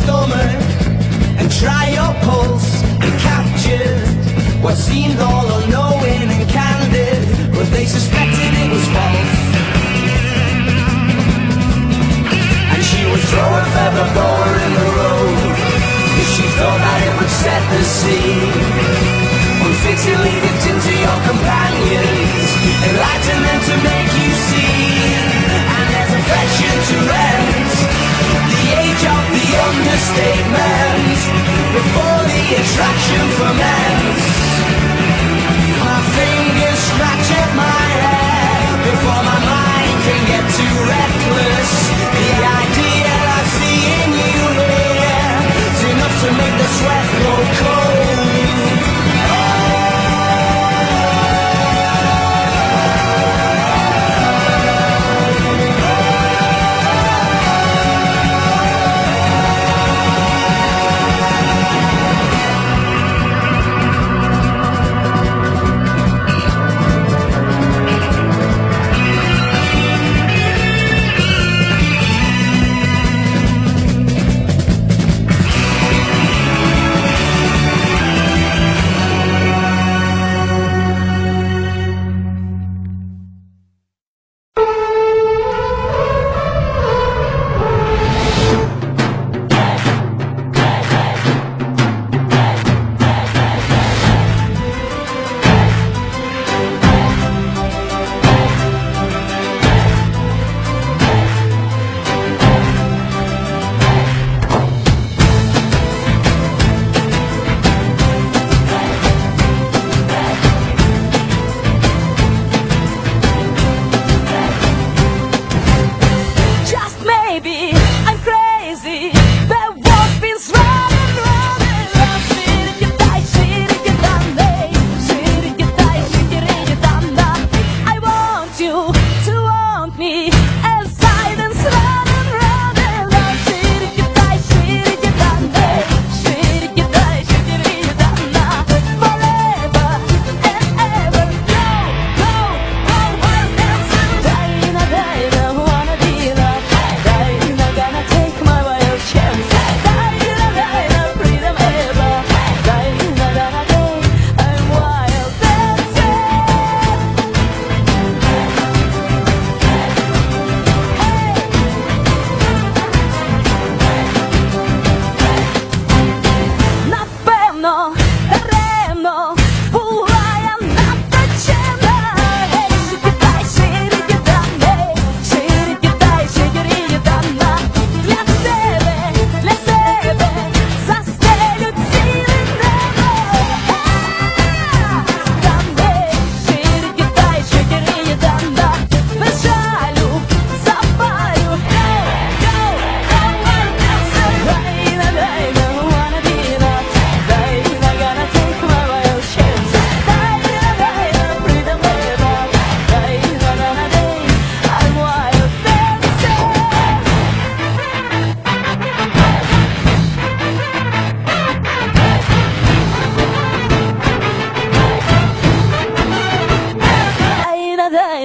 stomach and try your pulse and captured what seemed all unknowing and candid, but they suspected it was false. And she would throw a feather boa in the road if she thought that it would set the scene. Unfittingly dipped into your companions, enlighten them to make you see. And there's affection to rent, the age of the understatement, before the attraction ferments. My fingers scratch at my head before my mind can get too reckless. The idea of seeing you here is enough to make the sweat go cold.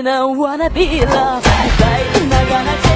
I wanna be loved.